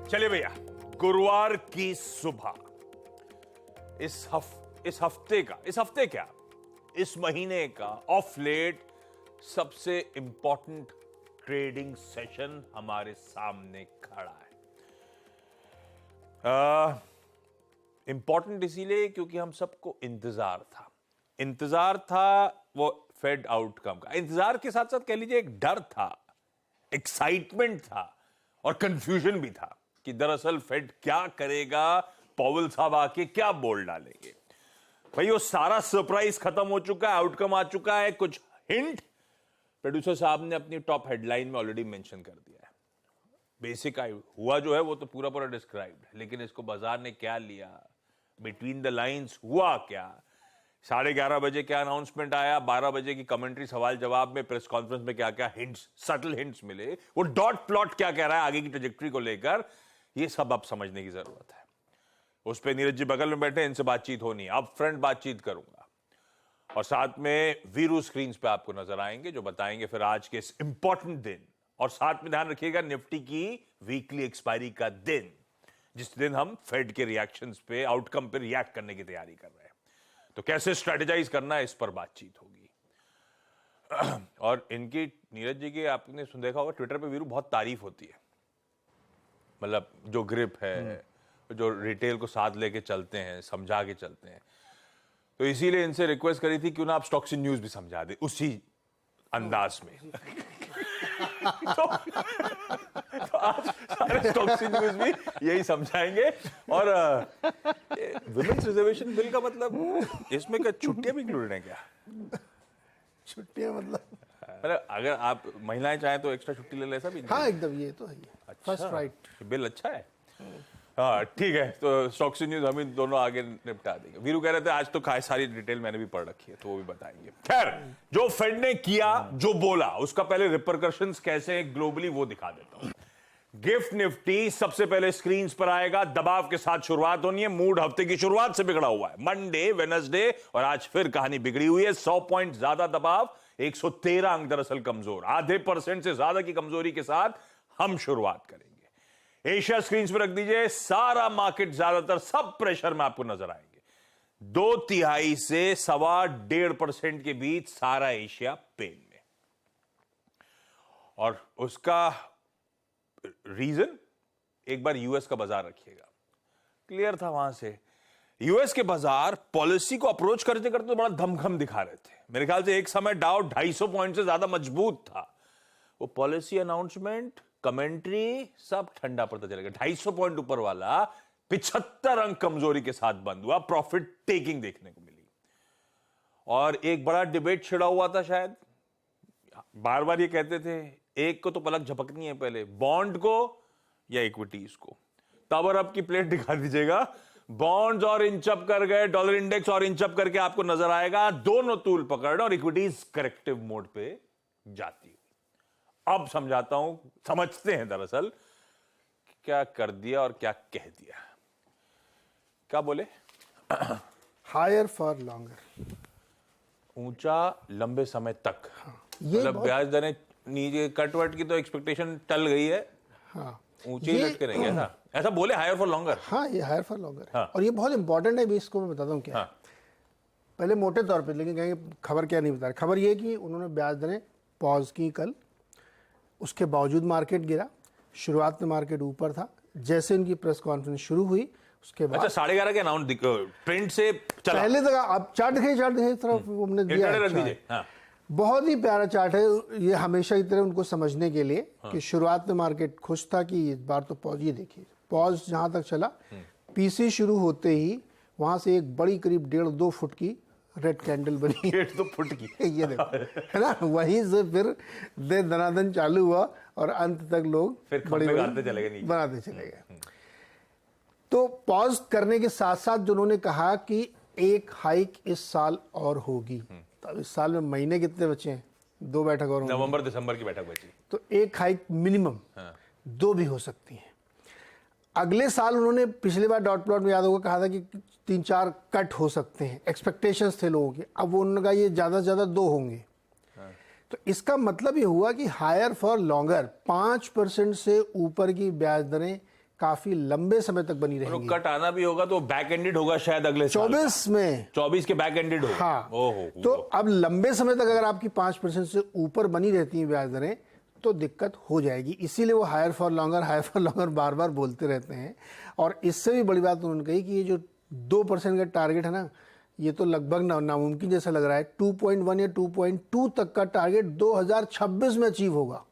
चलिए भैया, गुरुवार की सुबह इस हफ्ते क्या, इस महीने का ऑफ लेट सबसे इंपॉर्टेंट ट्रेडिंग सेशन हमारे सामने खड़ा है। इंपॉर्टेंट इसीलिए क्योंकि हम सबको इंतजार था वो फेड आउटकम का। इंतजार के साथ साथ कह लीजिए एक डर था, एक्साइटमेंट था और कंफ्यूजन भी था कि दरअसल फेड क्या करेगा, पॉवेल साहब आके क्या बोल डालेंगे। भाई वो सारा सरप्राइज खत्म हो चुका है, आउटकम आ चुका है। कुछ हिंट प्रोड्यूसर साहब ने अपनी टॉप हेडलाइन में ऑलरेडी मेंशन कर दिया है। बेसिक हुआ जो है वो तो पूरा पूरा डिस्क्राइब्ड है, लेकिन इसको बाजार ने क्या लिया, बिटवीन द लाइंस हुआ क्या, 11:30 बजे क्या अनाउंसमेंट आया, 12 बजे की कमेंट्री सवाल जवाब में, प्रेस कॉन्फ्रेंस में क्या क्या हिंट्स, सटल हिंट्स मिले, वो डॉट प्लॉट क्या कह रहा है आगे की ट्रेजेक्टरी को लेकर, ये सब अब समझने की जरूरत है। उस पे नीरज जी बगल में बैठे, इनसे बातचीत होनी है, अब फ्रंट बातचीत करूंगा और साथ में वीरू स्क्रीन पे आपको नजर आएंगे जो बताएंगे फिर आज के इस इंपॉर्टेंट दिन। और साथ में ध्यान रखिएगा निफ्टी की वीकली एक्सपायरी का दिन, जिस दिन हम फेड के रिएक्शंस पे, आउटकम पे रिएक्ट करने की तैयारी कर रहे हैं। तो कैसे स्ट्रेटेजाइज करना है, इस पर बातचीत होगी। और इनकी, नीरज जी की आपने देखा होगा ट्विटर पे वीरू बहुत तारीफ होती है, मतलब जो ग्रिप है, जो रिटेल को साथ लेके चलते हैं, समझा के चलते हैं। तो इसीलिए इनसे रिक्वेस्ट करी थी क्यों ना आप स्टॉक्स इन न्यूज भी समझा दे उसी अंदाज में। तो आज सारे स्टॉक्स इन न्यूज भी यही समझाएंगे। और विमेन्स रिजर्वेशन बिल का मतलब इसमें क्या छुट्टियां भी इंक्लूडेड हैं क्या? छुट्टियां मतलब अगर आप महिलाएं चाहें तो एक्स्ट्रा छुट्टी ले ले, ऐसा भी? हाँ एकदम, ये तो है। अच्छा, फर्स्ट राइट बिल अच्छा है। हाँ ठीक है, तो स्टॉक्स इन न्यूज हम इन दोनों आगे निपटा देंगे। वीरू कह रहे थे आज तो सारी डिटेल मैंने भी पढ़ रखी है तो वो भी बताएंगे। खैर, जो फेड ने किया, जो बोला, उसका पहले रिपरकशंस कैसे हैं ग्लोबली वो दिखा देता हूं। गिफ्ट निफ्टी सबसे पहले स्क्रीन पर आएगा, दबाव के साथ शुरुआत होनी है। मूड हफ्ते की शुरुआत से बिगड़ा हुआ है, मंडे, वेडनेसडे और आज फिर कहानी बिगड़ी हुई है। 100 पॉइंट ज्यादा दबाव, 113 अंक दरअसल कमजोर, आधे % से ज्यादा की कमजोरी के साथ हम शुरुआत करेंगे। एशिया स्क्रीन पर रख दीजिए, सारा मार्केट ज्यादातर सब प्रेशर में आपको नजर आएंगे। 2/3 से 1.25% के बीच सारा एशिया पेन में। और उसका रीजन, एक बार यूएस का बाजार रखिएगा, क्लियर था वहां से। यूएस के बाजार पॉलिसी को अप्रोच करते करते तो बड़ा धमखम दिखा रहे थे। मेरे ख्याल से एक समय डाउ 250 पॉइंट से ज्यादा मजबूत था। वो पॉलिसी अनाउंसमेंट, कमेंट्री सब ठंडा पड़ता चलेगा। 250 पॉइंट ऊपर वाला 75 अंक कमजोरी के साथ बंद हुआ, प्रॉफिट टेकिंग देखने को मिली। और एक बड़ा डिबेट छिड़ा हुआ था, शायद बार बार ये कहते थे एक को तो पलक झपकनी है पहले, बॉन्ड को या इक्विटीज को। तब और अब की प्लेट दिखा दीजिएगा, बॉन्ड्स और इंचअप कर गए, डॉलर इंडेक्स और इंचअप करके आपको नजर आएगा दोनों तूल पकड़, और इक्विटीज करेक्टिव मोड पे जाती। अब समझाता हूं, समझते हैं दरअसल क्या कर दिया और क्या कह दिया। क्या बोले? हायर फॉर लॉन्गर, ऊंचा लंबे समय तक। ये मतलब ब्याज दरें नीचे, कटवट की तो एक्सपेक्टेशन टल गई है। हाँ, ऊंचे ही लटके रहेंगे, ऐसा बोले, हायर फॉर लॉन्गर। हाँ, ये हायर फॉर लॉन्गर है। हाँ। और ये बहुत इंपॉर्टेंट है भी, इसको मैं बताता हूँ क्या। हाँ। पहले मोटे तौर पे, लेकिन कहेंगे खबर क्या नहीं बता रहे। खबर ये कि उन्होंने ब्याज दरें पॉज की कल, उसके बावजूद मार्केट गिरा। शुरुआत में मार्केट ऊपर था, जैसे उनकी प्रेस कॉन्फ्रेंस शुरू हुई उसके बाद। अच्छा, 11:30 के अनाउंस ट्रेंड से चला, पहले तक आप चार्ट दिखाइए तरफ हमने दिया रख है दीजिए। हाँ। बहुत ही प्यारा चार्ट है ये, हमेशा की तरह उनको समझने के लिए। हाँ। कि शुरुआत में मार्केट खुश था कि इस बार तो पॉज, ये देखिए पॉज जहां तक चला, पीसी शुरू होते ही वहां से एक बड़ी करीब 1.5-2 फुट की रेड कैंडल बनी। 1.5-2 फुट की ये देखो, है ना, वहीं से फिर दे दनादन चालू हुआ और अंत तक लोग फिर बनाते चले गए। तो पॉज करने के साथ साथ जो उन्होंने कहा कि एक हाइक इस साल और होगी। तो इस साल में महीने कितने बचे हैं? 2 बैठक और, नवंबर दिसंबर की बैठक बची, तो एक हाइक मिनिमम। हाँ। 2 भी हो सकती हैं। अगले साल उन्होंने, पिछली बार डॉट प्लॉट में याद होगा, कहा था कि 3-4 कट हो सकते हैं, एक्सपेक्टेशंस थे लोगों की। अब उन्होंने कहा ये ज्यादा से ज्यादा 2 होंगे। हाँ। तो इसका मतलब ये हुआ कि हायर फॉर लॉन्गर 5% से ऊपर की ब्याज दरें काफी लंबे समय तक बनी तो रहेंगी। कट आना भी होगा तो बैक एंडेड होगा शायद अगले साल 24 में 24 के बैक एंडेड होगा। हाँ, ओहो, तो अब लंबे समय तक अगर आपकी 5% से ऊपर बनी रहती हैं ब्याज दरें तो दिक्कत हो जाएगी। इसीलिए वो हायर फॉर लॉन्गर बार बार बोलते रहते हैं। और इससे भी बड़ी बात उन्होंने कही कि ये जो 2% का टारगेट है ना, ये तो लगभग नामुमकिन जैसा लग रहा है। 2.1 या 2.2 तक का टारगेट 2026 में अचीव होगा।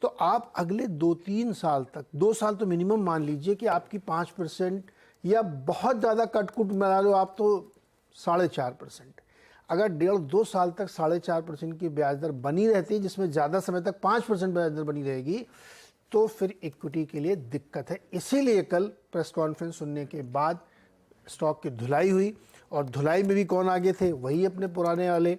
तो आप अगले 2-3 साल तक, 2 साल तो मिनिमम मान लीजिए कि आपकी 5% या बहुत ज़्यादा कटकुट मिला लो आप तो 4.5%। अगर 1.5-2 साल तक 4.5% की ब्याज दर बनी रहती है, जिसमें ज़्यादा समय तक 5% ब्याज दर बनी रहेगी, तो फिर इक्विटी के लिए दिक्कत है। इसीलिए कल प्रेस कॉन्फ्रेंस सुनने के बाद स्टॉक की धुलाई हुई, और धुलाई में भी कौन आगे थे? वही अपने पुराने वाले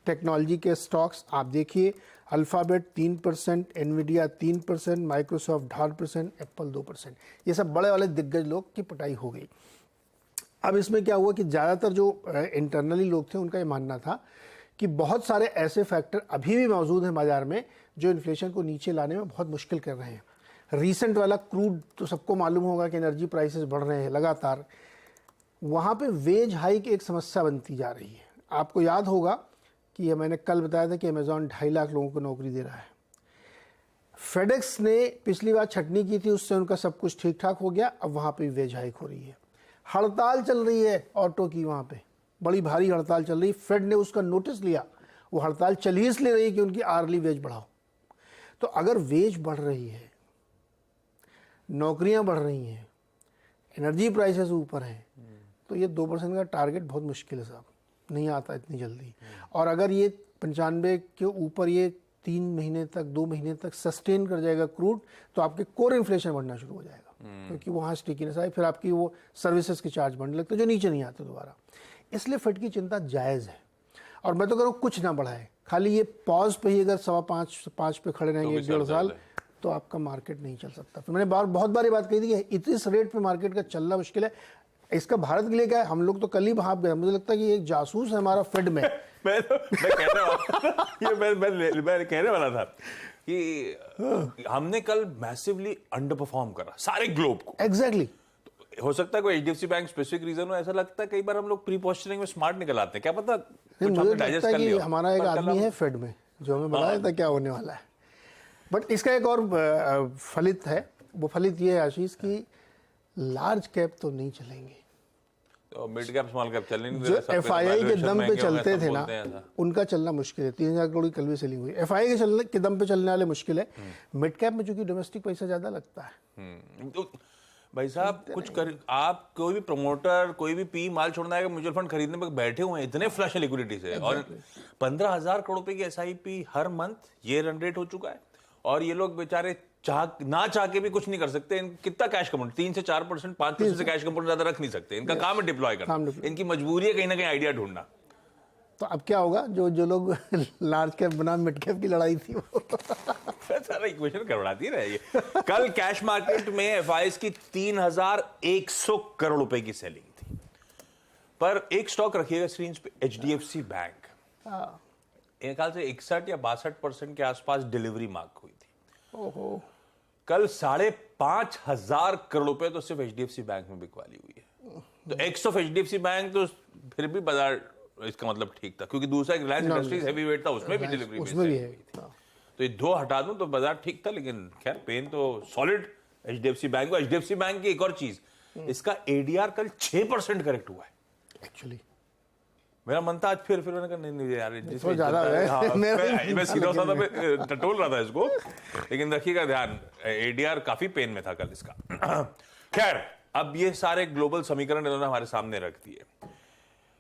टेक्नोलॉजी के स्टॉक्स। आप देखिए, अल्फ़ाबेट 3%, एनवीडिया 3%, माइक्रोसॉफ्ट 8%, एप्पल 2%। ये सब बड़े वाले दिग्गज लोग की पिटाई हो गई। अब इसमें क्या हुआ कि ज़्यादातर जो इंटरनली लोग थे उनका ये मानना था कि बहुत सारे ऐसे फैक्टर अभी भी मौजूद हैं बाज़ार में जो इन्फ्लेशन को नीचे लाने में बहुत मुश्किल कर रहे हैं। रीसेंट वाला क्रूड तो सबको मालूम होगा कि एनर्जी प्राइसेस बढ़ रहे हैं लगातार। वहाँ पे वेज हाइक एक समस्या बनती जा रही है। आपको याद होगा कि ये मैंने कल बताया था कि अमेज़ॉन 2.5 लाख लोगों को नौकरी दे रहा है। फेडेक्स ने पिछली बार छटनी की थी, उससे उनका सब कुछ ठीक ठाक हो गया। अब वहाँ पे वेज हाइक हो रही है। हड़ताल चल रही है ऑटो की, वहाँ पे बड़ी भारी हड़ताल चल रही है। फेड ने उसका नोटिस लिया। वो हड़ताल चल ही इसलिए रही है कि उनकी आर्ली वेज बढ़ाओ। तो अगर वेज बढ़ रही है, नौकरियां बढ़ रही हैं, एनर्जी प्राइसेस ऊपर हैं, तो ये 2% का टारगेट बहुत मुश्किल है साहब, नहीं आता इतनी जल्दी। और अगर ये 95 के ऊपर ये 3 महीने तक, 2 महीने तक सस्टेन कर जाएगा क्रूड, तो आपके कोर इन्फ्लेशन बढ़ना शुरू हो जाएगा, क्योंकि वहाँ स्टिकीनेस आए, फिर आपकी वो सर्विसेज के चार्ज बढ़ने लगते जो नीचे नहीं आते दोबारा। इसलिए फेड की चिंता जायज़ है। और मैं तो कह रहा हूँ कुछ ना बढ़ाए, खाली ये पॉज पे ही अगर 5.25 पे खड़े रहेंगे 1.5 साल, तो आपका मार्केट नहीं चल सकता। फिर मैंने बहुत बार ये बात कही थी कि इस रेट पे मार्केट का चलना मुश्किल है। इसका भारत के लिए क्या है? हम लोग तो कल ही भाप गए। मुझे लगता है कि एक जासूस है हमारा फेड में। मैं कहने वाला था कि हमने कल मैसिवली अंडर परफॉर्म करा सारे ग्लोब को। एग्जैक्टली। हो सकता है कोई एचडीएफसी बैंक स्पेसिफिक रीजन हो, ऐसा लगता है कई बार हम लोग प्री पोस्चरिंग में स्मार्ट निकल आते हैं, क्या पता कुछ हमने डाइजेस्ट कर लिया। हमारा एक आदमी है फेड में जो हमें बताया था क्या होने वाला है। बट इसका एक और फलित है। वो फलित ये है आशीष की लार्ज कैप तो नहीं चलेंगे, तो मिड कैप स्मॉल कैप चलने नहीं जो दे। एफआईआई के दम पे चलते थे ना, उनका चलना मुश्किल है। 3000 करोड़ की कल भी सेलिंग हुई। एफआईआई के दम पे चलने वाले मुश्किल है। मिड कैप में चूंकि डोमेस्टिक पैसा ज्यादा लगता है। तो भाई साहब कुछ कर, आप कोई भी प्रमोटर कोई भी पी माल छोड़ना है, म्यूचुअल फंड खरीदने में बैठे हुए हैं, इतने फ्लश लिक्विडिटी से, और 15,000 करोड़ रुपए की एसआईपी हर मंथ, ये रन रेट हो चुका है। और ये लोग बेचारे ना चाह के भी कुछ नहीं कर सकते। कितना कैश कंपोनेंट, 3 से 4%, 5% से कैश कंपोनेंट ज्यादा रख नहीं सकते। इनका काम है डिप्लॉय करना, इनकी मजबूरी है कहीं ना कहीं आइडिया ढूंढना। तो अब क्या होगा? जो लोग लार्ज कैप बनाम मिड कैप की लड़ाई थी वो सारा इक्वेशन गड़बड़ाती रही है। कल कैश मार्केट में एफआईआईज की 3,100 करोड़ रुपए की सेलिंग थी। पर एक स्टॉक रखिएगा स्क्रीन पे, एचडीएफसी बैंक। एक ख्याल से 61 या 62% के आसपास डिलीवरी मार्क हुई थी। ओहो। कल 5,500 करोड़ रुपए तो सिर्फ एचडीएफसी बैंक में बिकवाली हुई है। तो एक्स ऑफ एचडीएफसी बैंक तो फिर भी बाजार, इसका मतलब ठीक था, क्योंकि दूसरा रिलायंस इंडस्ट्रीज हैवी वेट था, उसमें भी डिलीवरी उसमें भी है। तो ये दो हटा दूं तो बाजार ठीक था। लेकिन खैर पेन तो सॉलिड एचडीएफसी बैंक को। एचडीएफसी बैंक की एक और चीज, इसका एडीआर कल 6% करेक्ट हुआ है एक्चुअली। मेरा मन था आज फिर मैंने कहा नहीं यार तो ज्यादा है। हाँ, मैं सीधा साधा टटोल रहा था इसको, लेकिन रखिएगा ध्यान, एडीआर काफी पेन में था कल इसका। खैर अब ये सारे ग्लोबल समीकरण इन्होंने हमारे सामने रख दिए।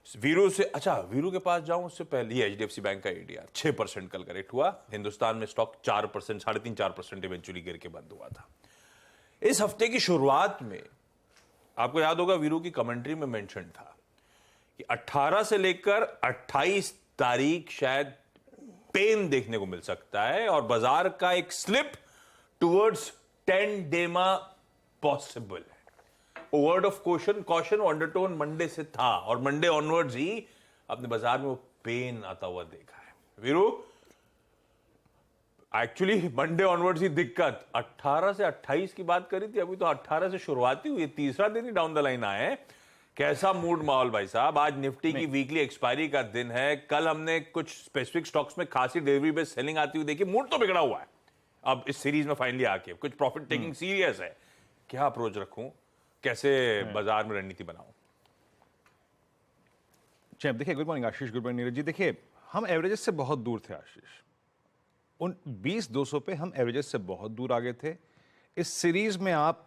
वीरू से, अच्छा वीरू के पास जाऊं उससे पहले, ये एचडीएफसी बैंक का एडीआर 6% कल करेक्ट हुआ। हिंदुस्तान में स्टॉक 4%, 3.5% इवेंचुअली गिर के बंद हुआ था। इस हफ्ते की शुरुआत में आपको याद होगा वीरू की कमेंट्री में मेंशन था कि 18 से लेकर 28 तारीख शायद पेन देखने को मिल सकता है और बाजार का एक स्लिप टुवर्ड्स 10 डेमा पॉसिबल है। Word of caution undertone Monday से था और मंडे ऑनवर्ड्स ही अपने बाजार में वो पेन आता हुआ देखा है। वीरू एक्चुअली मंडे ऑनवर्ड्स ही दिक्कत, 18 से 28 की बात करी थी, अभी तो 18 से शुरुआती हुई, तीसरा दिन ही डाउन द लाइन आए हैं। कैसा मूड माहौल भाई साहब? आज निफ्टी की वीकली एक्सपायरी का दिन है, कल हमने कुछ स्पेसिफिक स्टॉक्स में खासी डिलीवरी बेस्ड सेलिंग आती हुई देखी, मूड तो बिगड़ा हुआ है। अब इस सीरीज में फाइनली आके कुछ प्रॉफिट टेकिंग सीरियस है, क्या अप्रोच रखूं, कैसे बाजार में रणनीति बनाऊं? चैप देखिए, गुड मॉर्निंग आशीष, गुड मॉर्निंग नीरज जी। देखिए, हम एवरेजेस से बहुत दूर थे आशीष, उन 20-200 पे हम एवरेजेस से बहुत दूर आ गए थे। इस सीरीज में आप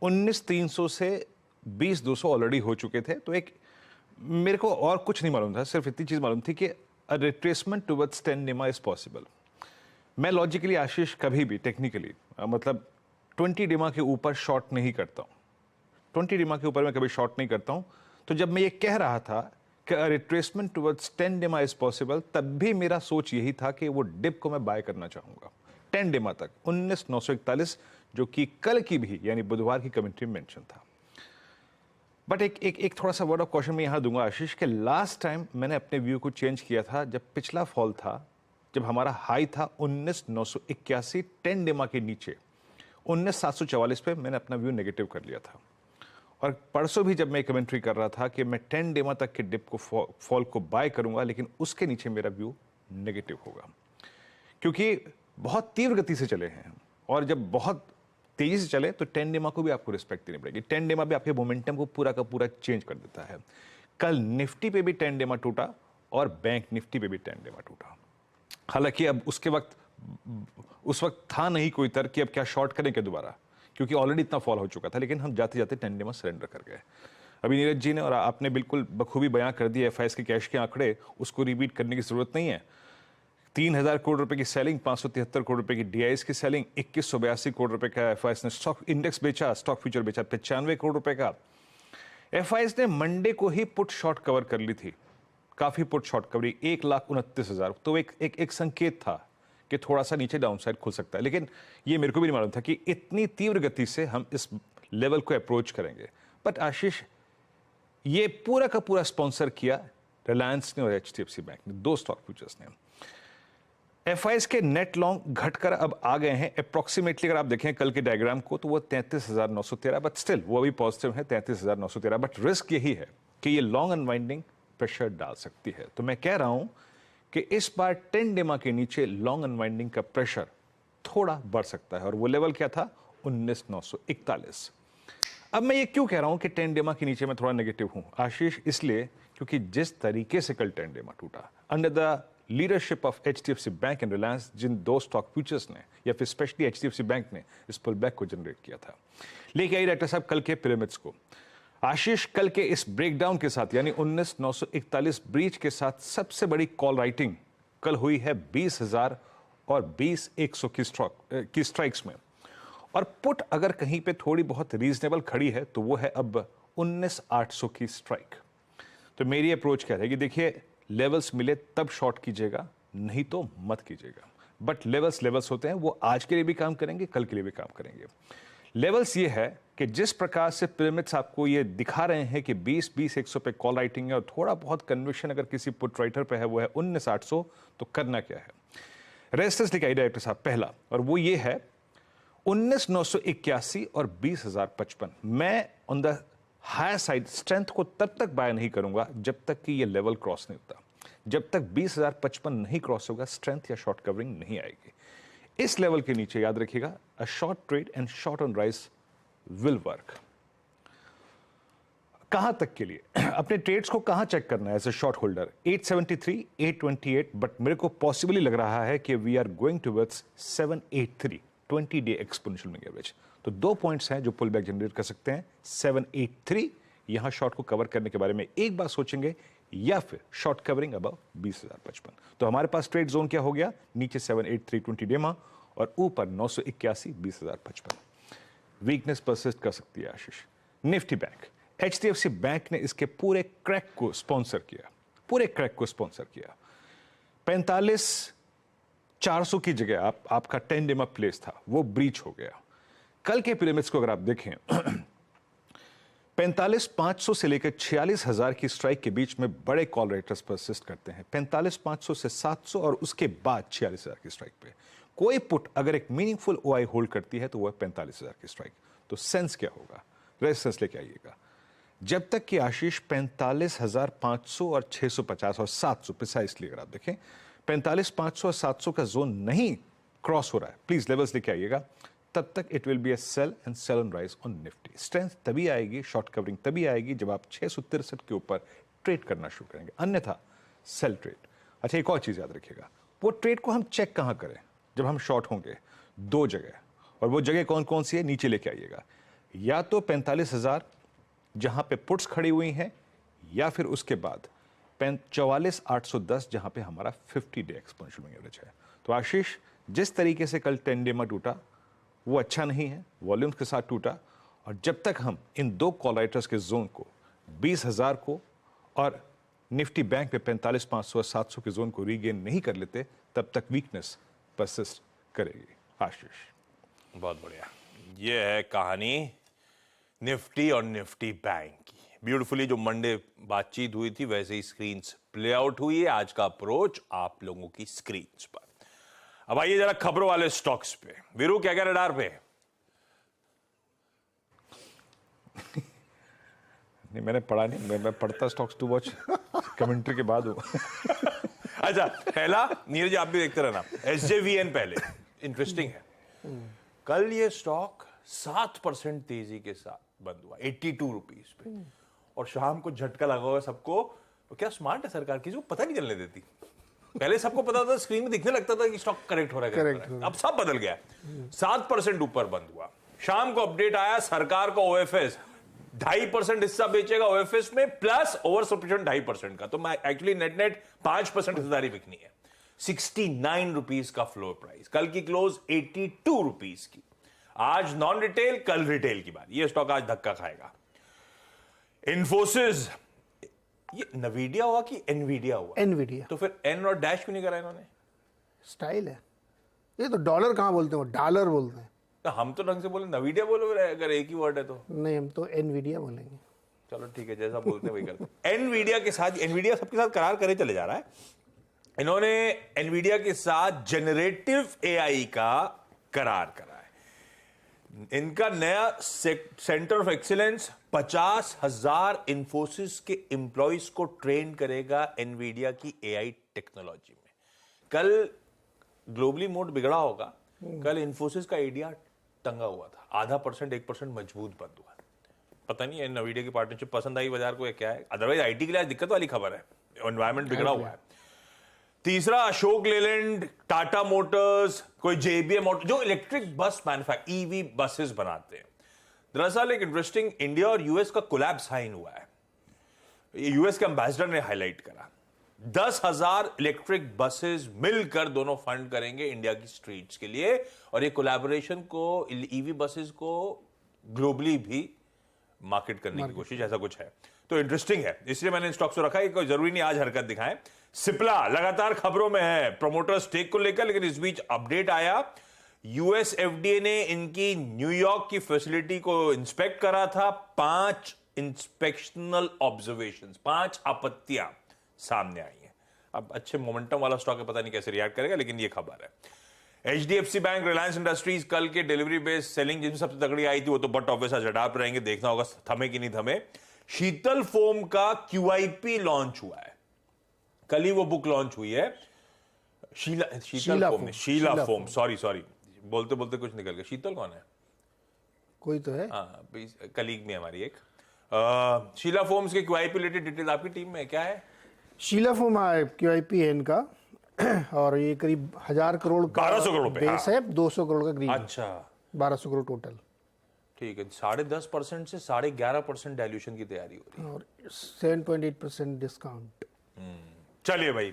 19-300 से 20-200 ऑलरेडी हो चुके थे। तो एक मेरे को और कुछ नहीं मालूम था, सिर्फ इतनी चीज मालूम थी कि अ retracement towards 10 Dima is possible. मैं लॉजिकली आशीष कभी भी टेक्निकली मतलब 20 डिमा के ऊपर शॉर्ट नहीं करता हूं, 20 डिमा के ऊपर मैं कभी शॉर्ट नहीं करता हूं। तो जब मैं ये कह रहा था कि retracement towards 10 Dima is possible, तब भी मेरा सोच यही था कि वो डिप को मैं बाय करना चाहूंगा 10 डिमा तक, 19,941, जो कि कल की भी यानी बुधवार की कमेंट्री में मेंशन था। बट एक थोड़ा सा वर्ड ऑफ कॉशन मैं यहां दूंगा आशीष के लास्ट टाइम मैंने अपने व्यू को चेंज किया था जब पिछला फॉल था, जब हमारा हाई था 19,981 10 डिमा के नीचे 19,744 पे मैंने अपना व्यू नेगेटिव कर लिया था। और परसों भी जब मैं कमेंट्री कर रहा था कि मैं 10 डिमा तक के डिप को फॉल को बाय करूंगा, लेकिन उसके नीचे मेरा व्यू नेगेटिव होगा, क्योंकि बहुत तीव्र गति से चले हैं। और जब बहुत तेजी से चले तो 10 डिमा को भी आपको रिस्पेक्ट देनी पड़ेगी। 10 डिमा भी आपके मोमेंटम को पूरा का पूरा चेंज कर देता है। कल निफ्टी पे भी 10 डिमा टूटा और बैंक निफ्टी पे भी 10 डिमा टूटा। हालांकि अब उस वक्त था नहीं कोई तर्क कि अब क्या शॉर्ट करें क्या दोबारा, क्योंकि ऑलरेडी इतना फॉल हो चुका था। लेकिन हम जाते जाते 10 डिमा सरेंडर कर गए। अभी नीरज जी ने और आपने बिल्कुल बखूबी बयां कर दिया एफआईएस के कैश के आंकड़े, उसको रिपीट करने की जरूरत नहीं है। 3,000 करोड़ रुपए की सेलिंग, 573 करोड़ रुपए की डीआईएस की सेलिंग, 2182 करोड़ रुपए का एफआईएस ने स्टॉक इंडेक्स बेचा, स्टॉक फ्यूचर बेचा 95 करोड़ रुपए का। एफआईएस ने मंडे को ही पुट शॉर्ट कवर कर ली थी, काफी पुट शॉर्ट कवरी 1,29,000। तो एक संकेत था कि थोड़ा सा नीचे डाउन साइड खुल सकता है, लेकिन ये मेरे को भी नहीं मालूम था कि इतनी तीव्र गति से हम इस लेवल को अप्रोच करेंगे। बट आशीष, ये पूरा का पूरा स्पॉन्सर किया रिलायंस ने और एचडीएफसी बैंक ने, दो स्टॉक फ्यूचर्स ने। एफआईएस के नेट लॉन्ग घटकर अब आ गए हैं अप्रोक्सीमेटली, अगर आप देखें कल के डायग्राम को तो वो 33,913, बट स्टिल वो अभी पॉजिटिव है 33,913। बट रिस्क यही है कि ये लॉन्ग अनवाइंडिंग प्रेशर डाल सकती है। तो मैं कह रहा हूं कि इस बार 10 डिमा के नीचे लॉन्ग अनवाइंडिंग का प्रेशर थोड़ा बढ़ सकता है, और वो लेवल क्या था 19,941। अब मैं ये क्यों कह रहा हूं कि 10 डिमा के नीचे मैं थोड़ा नेगेटिव हूं आशीष? इसलिए क्योंकि जिस तरीके से कल 10 डिमा टूटा under the leadership of HDFC bank and Reliance, जिन दो स्टॉक फ्यूचर्स ने या फिर स्पेशली एचडीएफसी बैंक ने इस पुल बैक को जनरेट किया था। लेके आई डॉक्टर साहब कल के पिरामिड्स को आशीष, कल के इस ब्रेकडाउन के साथ यानी 19,941 ब्रीच के साथ सबसे बड़ी कॉल राइटिंग कल हुई है 20,000 और 20,100 की स्ट्राइक्स में। और पुट अगर कहीं पे थोड़ी बहुत रीजनेबल खड़ी है तो वो है अब 19,800 की स्ट्राइक। तो मेरी अप्रोच क्या रहेगी? देखिए, लेवल्स मिले तब शॉर्ट कीजिएगा, नहीं तो मत कीजिएगा। बट लेवल्स होते हैं, वो आज के लिए भी काम करेंगे, कल के लिए भी काम करेंगे। लेवल्स ये है कि जिस प्रकार से पिरामिड्स आपको ये दिखा रहे हैं कि 20-100 पे कॉल राइटिंग है और थोड़ा बहुत कन्विक्शन अगर किसी पुट राइटर पे है वो है 19,800, तो करना क्या है? रेजिस्टेंस लिखा डायरेक्टर साहब पहला, और वो ये है 19,981 और 20,055। मैं on the higher side strength को तब तक बाय नहीं करूंगा जब तक कि ये लेवल क्रॉस नहीं होता। जब तक 20,055 नहीं क्रॉस होगा, स्ट्रेंथ या शॉर्ट कवरिंग नहीं आएगी। इस लेवल के नीचे याद रखिएगा, a short trade and short on rise will work. कहां तक के लिए अपने ट्रेड्स को कहां चेक करना है as a short holder? 873, 828, but मेरे को पॉसिबली लग रहा है कि we are going towards 783 20 day exponential moving average. तो दो पॉइंट्स हैं जो पुल बैक जनरेट कर सकते हैं। 783 यहां शॉर्ट को कवर करने के बारे में एक बार सोचेंगे, या फिर शॉर्ट कवरिंग अबव 20,055। तो हमारे पास ट्रेड जोन क्या हो गया? नीचे 783 20 डेमा और ऊपर 981 20,055। वीकनेस परसिस्ट कर सकती है आशीष। निफ्टी बैंक, एचडीएफसी बैंक ने इसके पूरे क्रैक को स्पॉन्सर किया, 45,400 की जगह आपका 10 डेमा प्लेस था, वो ब्रीच हो गया। कल के पिरामिड्स को अगर आप देखें 45,500 से लेकर 46,000 की स्ट्राइक के बीच में बड़े कॉल रेटर्स परसिस्ट करते हैं। 45,500 से 700 और उसके बाद 46,000 की स्ट्राइक पे कोई पुट अगर एक मीनिंगफुल ओआई होल्ड करती है तो वो है 45,000 की स्ट्राइक। तो सेंस क्या होगा, रेजिस्टेंस लेके आइएगा। जब तक कि आशीष 45,500 और 650 और 700 प्रिसाइसली अगर आप देखें 45,500 और 700 का जोन नहीं क्रॉस हो रहा है, प्लीज लेवल्स लेके आइएगा, तब तक it will be a sell and sell on rise on Nifty. Strength तभी आएगी, शॉर्ट कवरिंग तभी आएगी जब आप 663 के ऊपर ट्रेड करना शुरू करेंगे, अन्यथा सेल ट्रेड। अच्छा, एक और चीज याद रखिएगा, वो ट्रेड को हम चेक कहां करें जब हम शॉर्ट होंगे? 2 जगह, और वो जगह कौन कौन सी है नीचे लेके आइएगा। या तो 45,000 जहां पे पुट्स खड़ी हुई हैं, या फिर उसके बाद 44,810 जहां पे हमारा 50 डे एक्सपोनेंशियल मूविंग एवरेज है। तो आशीष, जिस तरीके से कल 10 डे में टूटा वो अच्छा नहीं है, वॉल्यूम्स के साथ टूटा, और जब तक हम इन 2 कॉल राइटर्स के जोन को 20,000 को और निफ्टी बैंक पे 45,500 और 700 के जोन को रीगेन नहीं कर लेते, तब तक वीकनेस परसिस्ट करेगी। आशीष, बहुत बढ़िया, ये है कहानी निफ्टी और निफ्टी बैंक की। ब्यूटीफुली जो मंडे बातचीत हुई थी वैसे ही स्क्रीन्स प्ले आउट हुई है। आज का अप्रोच आप लोगों की स्क्रीन्स पर। अब आइए जरा खबरों वाले स्टॉक्स पे। वीरू, क्या क्या रडार पे? नहीं, मैंने पढ़ा नहीं, मैं पढ़ता स्टॉक्स टू वॉच कमेंट्री के बाद हूं। अच्छा, पहला नीरज आप भी देखते रहना, SJVN पहले इंटरेस्टिंग है। कल ये स्टॉक 7% तेजी के साथ बंद हुआ 82 रुपीज पे, और शाम को झटका लगा हुआ सबको। क्या स्मार्ट है सरकार, किसी को पता नहीं चलने देती। पहले सबको पता था, स्क्रीन में दिखने लगता था कि स्टॉक करेक्ट हो रहा है, अब सब बदल गया। 7% ऊपर बंद हुआ। शाम को अपडेट आया, सरकार को OFS 2.5% हिस्सा बेचेगा OFS में, प्लस ओवर सब्सक्रिप्शन 2.5% का। तो मैं एक्चुअली नेट 5% हिस्सेदारी बिकनी है। 69 रुपीज का फ्लोर प्राइस, कल की क्लोज 82 रुपीज की। आज नॉन रिटेल, कल रिटेल की बात। ये स्टॉक आज धक्का खाएगा। इन्फोसिस, ये नवीडिया हुआ कि एनवीडिया हुआ? एनवीडिया। तो फिर एन और डैश क्यों नहीं करा इन्होंने? स्टाइल है ये, तो डॉलर कहां बोलते हैं, वो डॉलर बोलते हैं। तो हम तो ढंग से बोले नवीडिया बोलो, अगर एक ही वर्ड है तो। नहीं, हम तो एनवीडिया बोलेंगे। चलो ठीक है, जैसा बोलते हैं वही करते हैं। एनवीडिया के साथ, एनवीडिया सबके साथ करार करे चले जा रहा है। इन्होंने एनवीडिया के साथ जनरेटिव AI का करार करा है। इनका नया सेंटर ऑफ एक्सीलेंस 50,000 इन्फोसिस के एम्प्लॉइज को ट्रेन करेगा एनवीडिया की AI टेक्नोलॉजी में। कल ग्लोबली मोड बिगड़ा होगा, कल इन्फोसिस का ADR टंगा हुआ था, 0.5% 1% मजबूत बंद हुआ। पता नहीं एनवीडिया की पार्टनरशिप पसंद आई बाजार को या क्या है। अदरवाइज IT के लिए दिक्कत वाली खबर है, एनवायरमेंट बिगड़ा हुआ है। तीसरा, अशोक लेलैंड, टाटा मोटर्स, कोई JBM मोटर, जो electric bus manufacture EV buses बनाते हैं। दरअसल एक इंटरेस्टिंग इंडिया और यूएस का कोलैब साइन हुआ है। यूएस के एम्बेसडर ने हाईलाइट करा। 10,000 इलेक्ट्रिक बसेस मिलकर दोनों फंड करेंगे इंडिया की स्ट्रीट्स के लिए, और ये कोलैबोरेशन को, EV बसेस को ग्लोबली भी मार्केट करने की कोशिश, ऐसा कुछ है। तो इंटरेस्टिंग है, इसलिए मैंने स्टॉक्स को रखा है। कोई जरूरी नहीं आज हरकत दिखाएं। सिप्ला लगातार खबरों में है प्रमोटर स्टेक को लेकर, लेकिन इस बीच अपडेट आया, US FDA ने इनकी न्यूयॉर्क की फैसिलिटी को इंस्पेक्ट करा था। 5 इंस्पेक्शनल ऑब्जर्वेशंस, 5 आपत्तियां सामने आई हैं। अब अच्छे मोमेंटम वाला स्टॉक है, पता नहीं कैसे रिएक्ट करेगा, लेकिन ये खबर है। HDFC बैंक, रिलायंस इंडस्ट्रीज कल के डिलीवरी बेस्ड सेलिंग जिनमें सबसे तगड़ी आई थी, वो तो बट ऑब्वियस रडार पर रहेंगे, देखना होगा थमे कि नहीं थमे। शीतल फोम का QIP लॉन्च हुआ है, कल ही वो बुक लॉन्च हुई है। शीला फोम, सॉरी बोलते बोलते कुछ निकल गया। शीतल कौन है? कोई तो है, हाँ, कलीग में हमारी एक। शीला फोम्स के QIP रिलेटेड डिटेल आपकी टीम में क्या है? शीला फोम QIP है इनका, और ये करीब 1,000 करोड़ का 1200 करोड़ पे, बेस है, 200 करोड़ का ग्रीन। अच्छा, 1200 करोड़ टोटल। ठीक है, 10.5% से 11.5% डायल्यूशन की तैयारी हो रही है, और 7.8% डिस्काउंट। चलिए भाई,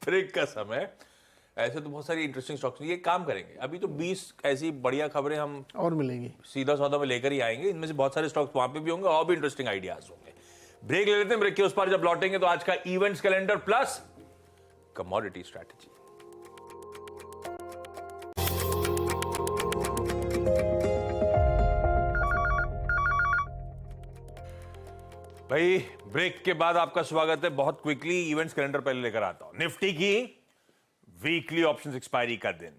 ब्रेक का समय। ऐसे तो बहुत सारी इंटरेस्टिंग स्टॉक्स, ये काम करेंगे। अभी तो 20 ऐसी बढ़िया खबरें हम और मिलेंगी, सीधा सौदा में लेकर ही आएंगे। इनमें से बहुत सारे स्टॉक्स वहां पे भी होंगे और भी इंटरेस्टिंग आइडियाज होंगे। ब्रेक ले लेते हैं, ब्रेक के उस पर जब लौटेंगे तो आज का events calendar plus commodity strategy. भाई ब्रेक के बाद आपका स्वागत है। बहुत क्विकली इवेंट्स कैलेंडर पहले लेकर आता हूं। निफ्टी की वीकली ऑप्शंस एक्सपायरी का दिन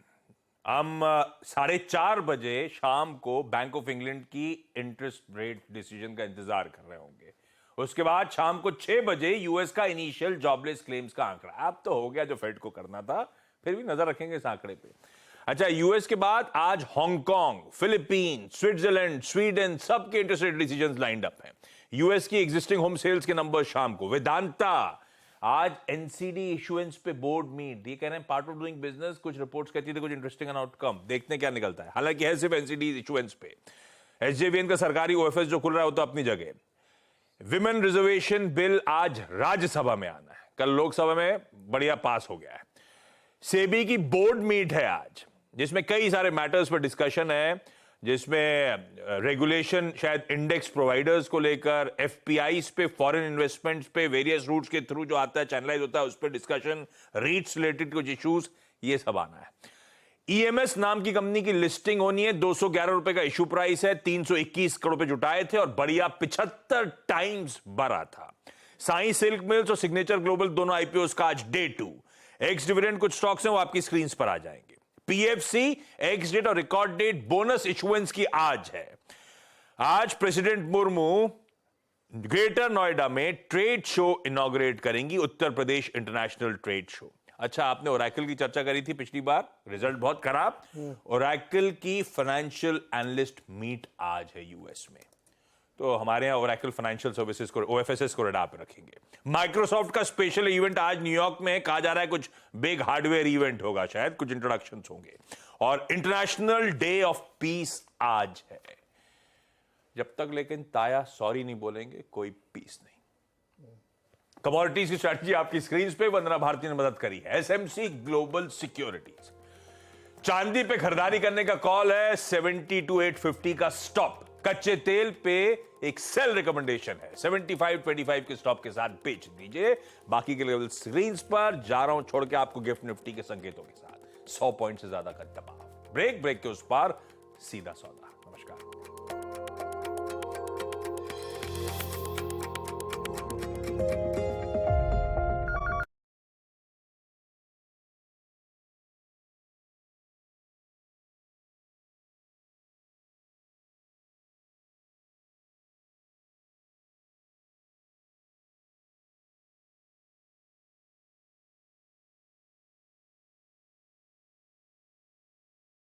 हम 4:30 बजे शाम को बैंक ऑफ इंग्लैंड की इंटरेस्ट रेट डिसीजन का इंतजार कर रहे होंगे। उसके बाद शाम को 6 बजे यूएस का इनिशियल जॉबलेस क्लेम्स का आंकड़ा। अब तो हो गया जो फेड को करना था, फिर भी नजर रखेंगे इस आंकड़े पे। अच्छा, यूएस के बाद आज हांगकांग, फिलीपीन, स्विट्जरलैंड, स्वीडन, सबके interest rate decisions lined up हैं। यूएस की एग्जिस्टिंग होम सेल्स के नंबर शाम को। वेदांता आज एनसीडी इशुएंस पे बोर्ड मीट, ये कह रहे हैं पार्ट ऑफ डूइंग बिजनेस। कुछ रिपोर्ट्स कहती थी कुछ इंटरेस्टिंग आउटकम, देखते हैं क्या निकलता है। हालांकि है सिर्फ एनसीडी इशुएंस पे। एसजेवीएन का सरकारी ओएफएस जो खुल रहा है वो तो अपनी जगह। विमेन रिजर्वेशन बिल आज राज्यसभा में आना है, कल लोकसभा में बढ़िया पास हो गया है। सेबी की बोर्ड मीट है आज, जिसमें कई सारे मैटर्स पर डिस्कशन है, जिसमें रेगुलेशन शायद इंडेक्स प्रोवाइडर्स को लेकर, एफपीआईज पे, फॉरेन इन्वेस्टमेंट्स पे, वेरियस रूट्स के थ्रू जो आता है चैनलाइज होता है उस पर डिस्कशन, रीट्स रिलेटेड कुछ इश्यूज, ये सब आना है। ईएमएस नाम की कंपनी की लिस्टिंग होनी है, 211 रुपए का इशू प्राइस है, 321 करोड़ रुपए जुटाए थे और बढ़िया 75 टाइम्स बढ़ा था। साई सिल्क मिल्स और सिग्नेचर ग्लोबल दोनों आईपीओ का आज डे 2। एक्स डिविडेंड कुछ स्टॉक्स हैं वो आपकी स्क्रीन पर आ जाएंगे। पीएफसी एक्स डेट और रिकॉर्ड डेट बोनस इशुएंस की आज है। आज प्रेसिडेंट मुर्मू ग्रेटर नोएडा में ट्रेड शो इनॉग्रेट करेंगी, Uttar Pradesh international trade show. अच्छा, आपने ओरेकल की चर्चा करी थी पिछली बार, रिजल्ट बहुत खराब। ओरेकल की फाइनेंशियल एनालिस्ट मीट आज है यूएस में, तो हमारे यहां ओरेकल फाइनेंशियल सर्विसेज को, ओएफएसएस को रडार पे रखेंगे। माइक्रोसॉफ्ट का स्पेशल इवेंट आज न्यूयॉर्क में, कहा जा रहा है कुछ बिग हार्डवेयर इवेंट होगा, शायद कुछ इंट्रोडक्शंस होंगे। और इंटरनेशनल डे ऑफ पीस आज है। जब तक लेकिन ताया सॉरी नहीं बोलेंगे कोई पीस नहीं। कमोडिटीज की स्ट्रैटेजी आपकी स्क्रीन पे, वंदना भारती ने मदद करी है। एसएमसी ग्लोबल सिक्योरिटीज, चांदी पे खरीदारी करने का कॉल है, 72,850 का स्टॉप। कच्चे तेल पे एक सेल रिकमेंडेशन है, 75.25 के स्टॉप के साथ बेच दीजिए। बाकी के लेवल स्क्रीन पर जा रहा हूं छोड़ के आपको गिफ्ट निफ्टी के संकेतों के साथ 100 पॉइंट से ज्यादा का दबाव। ब्रेक के उस पार सीधा सौदा।